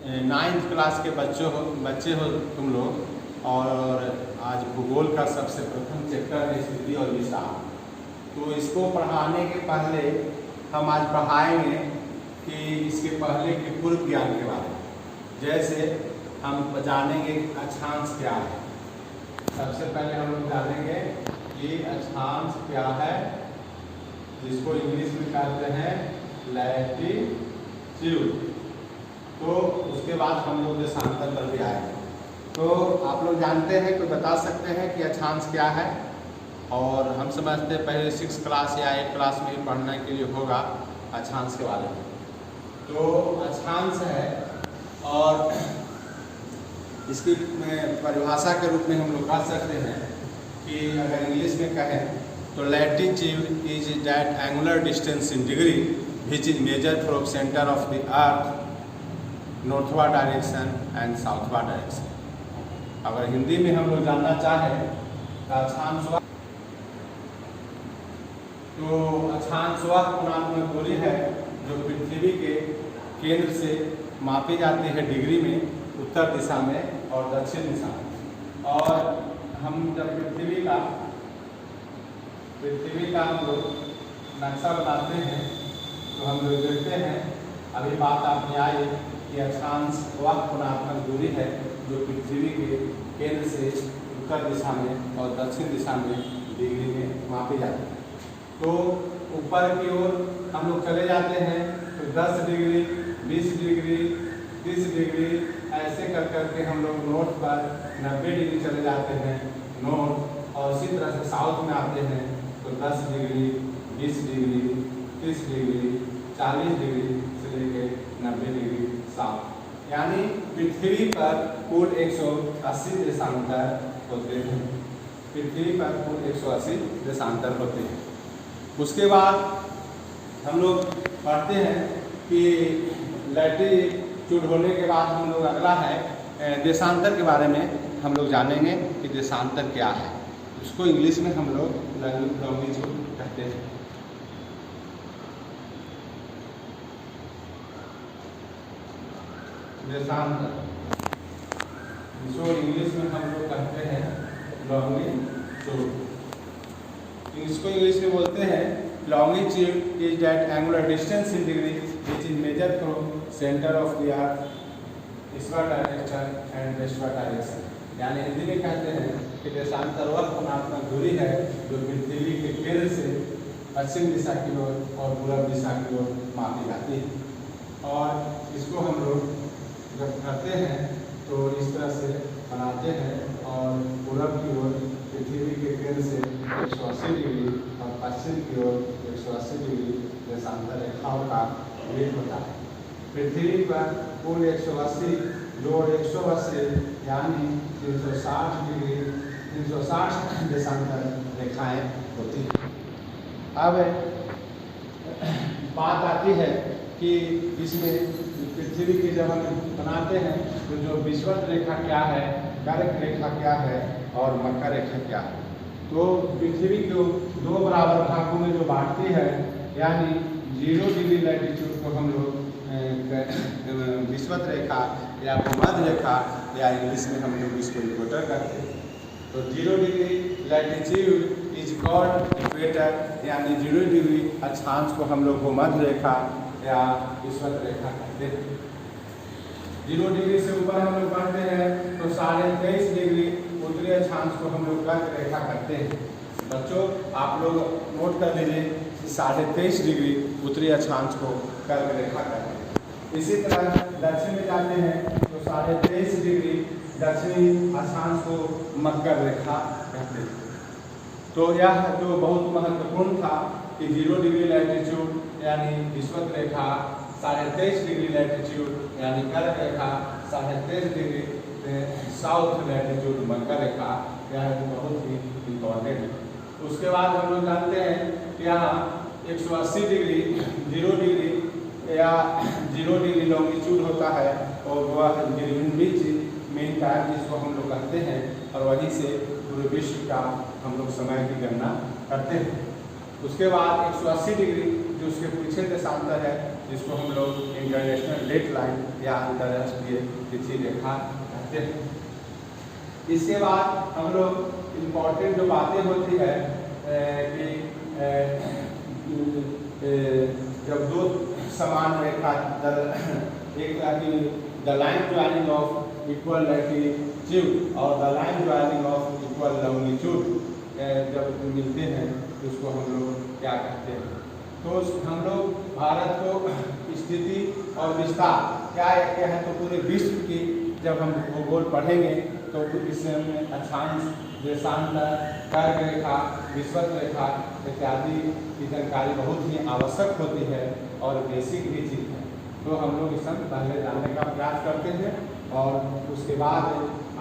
Ninth class के बच्चे हो तुम लोग। और आज भूगोल का सबसे प्रथम चैप्टर है स्थिति और विषय। तो इसको पढ़ाने के पहले हम आज पढ़ाएंगे कि इसके पहले के पूर्व ज्ञान के बारे में। जैसे हम जानेंगे अक्षांश क्या है। सबसे पहले हम लोग जानेंगे कि अक्षांश क्या है, जिसको इंग्लिश में कहते हैं लैटिट्यूड। तो उसके बाद हम लोग देशांतर पर भी आएंगे। तो आप लोग जानते हैं, कोई बता सकते हैं कि अक्षांश क्या है? और हम समझते हैं पहले 6 क्लास या 8 क्लास में ही पढ़ने के लिए होगा अक्षांश के बारे में। तो अक्षांश है, और इसकी परिभाषा के रूप में हम लोग कह सकते हैं कि अगर इंग्लिश में कहें तो latitude is that angular distance in degree which is measure from centre of the earth northward direction and southward direction. अगर हिंदी में हम लोग जानना चाहें तो अक्षांश वह कोणात्मक दूरी है जो पृथ्वी के केंद्र से मापी जाती है डिग्री में, उत्तर दिशा में और दक्षिण दिशा में। और हम जब पृथ्वी का हम लोग नक्शा बनाते हैं तो हम लोग देखते हैं, अभी बात आपने आई कि अक्षांश वह कोणात्मक दूरी है जो पृथ्वी के केंद्र से उत्तर दिशा में और दक्षिण दिशा में डिग्री में मापी जाती है। तो ऊपर की ओर हम लोग चले जाते हैं तो 10 डिग्री, 20 डिग्री, 30 डिग्री ऐसे कर करके हम लोग नॉर्थ पर 90 डिग्री चले जाते हैं नॉर्थ। और इसी तरह से साउथ में आते हैं तो 10 डिग्री, 20 डिग्री, 30 डिग्री, 40 डिग्री से लेकर 90 डिग्री साउथ। यानी पृथ्वी पर कुल 180 देशांतर होते हैं। पृथ्वी पर कुल 180 देशांतर होते हैं। उसके बाद हम लोग पढ़ते हैं कि लैटिट्यूड होने के बाद हम लोग अगला है देशांतर के बारे में हम लोग जानेंगे कि देशांतर क्या है। उसको इंग्लिश में हम लोग लॉन्गिट्यूड कहते हैं। देशांतर इसको इंग्लिश में हम लोग कहते हैं लॉन्गिट्यूड। इसको इंग्लिश में बोलते हैं longitude is that angular distance in degree which is measure from centre of the earth eastward direction and westward direction. यानी हिंदी में कहते हैं कि देशांतर वह कोणात्मक दूरी है जो पृथ्वी के केंद्र से पश्चिम दिशा की ओर और पूर्व दिशा की ओर मापी जाती है। और इसको हम लोग जब करते हैं तो इस तरह से बनाते हैं, और पूर्व की ओर पृथ्वी के केंद्र से 180 डिग्री और पश्चिम की ओर 180 डिग्री देशांतर रेखाओं का भेद होता है। पृथ्वी पर कुल 180 जोड़ 180 यानी 360 डिग्री 360 देशांतर रेखाएं होती हैं। अब बात आती है कि इसमें पृथ्वी की जब हम बनाते हैं तो जो विषुवत रेखा क्या है, कर्क रेखा क्या है और मकर रेखा क्या है। तो पृथ्वी को 2 बराबर भागों में जो बांटती है, यानी 0 डिग्री लैटिट्यूड को हम लोग विषुवत रेखा या भूमध्य रेखा या इंग्लिश में हम लोग इसको इक्वेटर कहते हैं। तो 0 degree latitude is called equator, यानी 0 डिग्री अक्षांश को हम लोग भूमध्य रेखा या विषुवत रेखा कहते हैं। 0 डिग्री से ऊपर हम लोग बढ़ते हैं तो 23.5 डिग्री उत्तरी अक्षांश को हम लोग कर्क रेखा करते हैं। बच्चों आप लोग नोट कर लीजिए, 23.5 डिग्री उत्तरी अक्षांश को कर्क रेखा करते हैं। इसी तरह दक्षिण में जाते हैं तो 23.5 डिग्री दक्षिणी अक्षांश को मकर रेखा कहते हैं। तो यह जो बहुत महत्वपूर्ण था कि 0 डिग्री लैटिट्यूड यानी विषुवत रेखा, 23.5 डिग्री लैटिट्यूड यानी कर्क रेखा, 23.5 डिग्री साउथ लैटिट्यूड मकर रेखा, यह बहुत ही इम्पोर्टेंट है। उसके बाद हम लोग जानते हैं कि यहाँ 180 डिग्री 0 डिग्री या 0 डिग्री लॉन्गिट्यूड होता है, और वह ग्रीनविच मीन टाइम जिसको हम लोग कहते हैं, और वहीं से पूरे विश्व का हम लोग समय की गणना करते हैं। उसके बाद 180 डिग्री जो उसके पीछे देशांतर है जिसको हम लोग इंटरनेशनल डेट लाइन या अंतर्राष्ट्रीय तिथि रेखा कहते हैं। इसके बाद हम लोग इम्पोर्टेंट जो बातें होती है कि जब दो समान रेखा एक the line joining of equal latitude और the line joining of equal longitude जब मिलते हैं तो उसको हम लोग क्या कहते हैं। तो हम लोग भारत को स्थिति और विस्तार क्या है तो पूरे विश्व की जब हम भूगोल पढ़ेंगे तो इसमें अक्षांश, देशांतर, कर्क रेखा, विषुवत रेखा इत्यादि की जानकारी बहुत ही आवश्यक होती है और बेसिक भी चीज़ है। तो हम लोग इस सब पहले जानने का प्रयास करते हैं और उसके बाद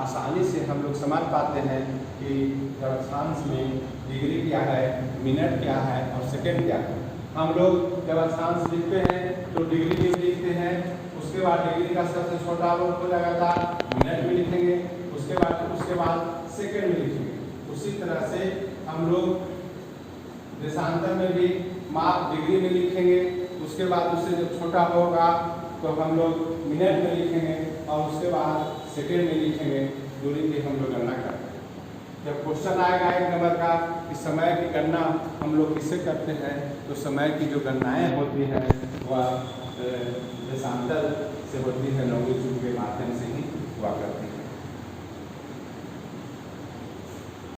आसानी से हम लोग समझ पाते हैं कि जब अक्षांश में डिग्री क्या है, मिनट क्या है और सेकंड क्या है। हम लोग जब अक्षांश लिखते हैं तो डिग्री में लिखते हैं, उसके बाद डिग्री का सबसे छोटा रूप हो जाएगा मिनट में लिखेंगे, उसके बाद सेकंड में लिखेंगे। उसी तरह से हम लोग देशांतर में भी माप डिग्री में लिखेंगे, उसके बाद उससे जब छोटा होगा तो हम लोग मिनट में लिखेंगे और उसके बाद सेकंड में लिखेंगे। दूरी की हम लोग गणना करते हैं। जब क्वेश्चन आएगा 1 नंबर का कि समय की गणना हम लोग किससे करते हैं तो समय की जो गणनाएँ होती हैं वह देशांतर से होती है, लॉन्गिट्यूड के माध्यम से ही हुआ करती है।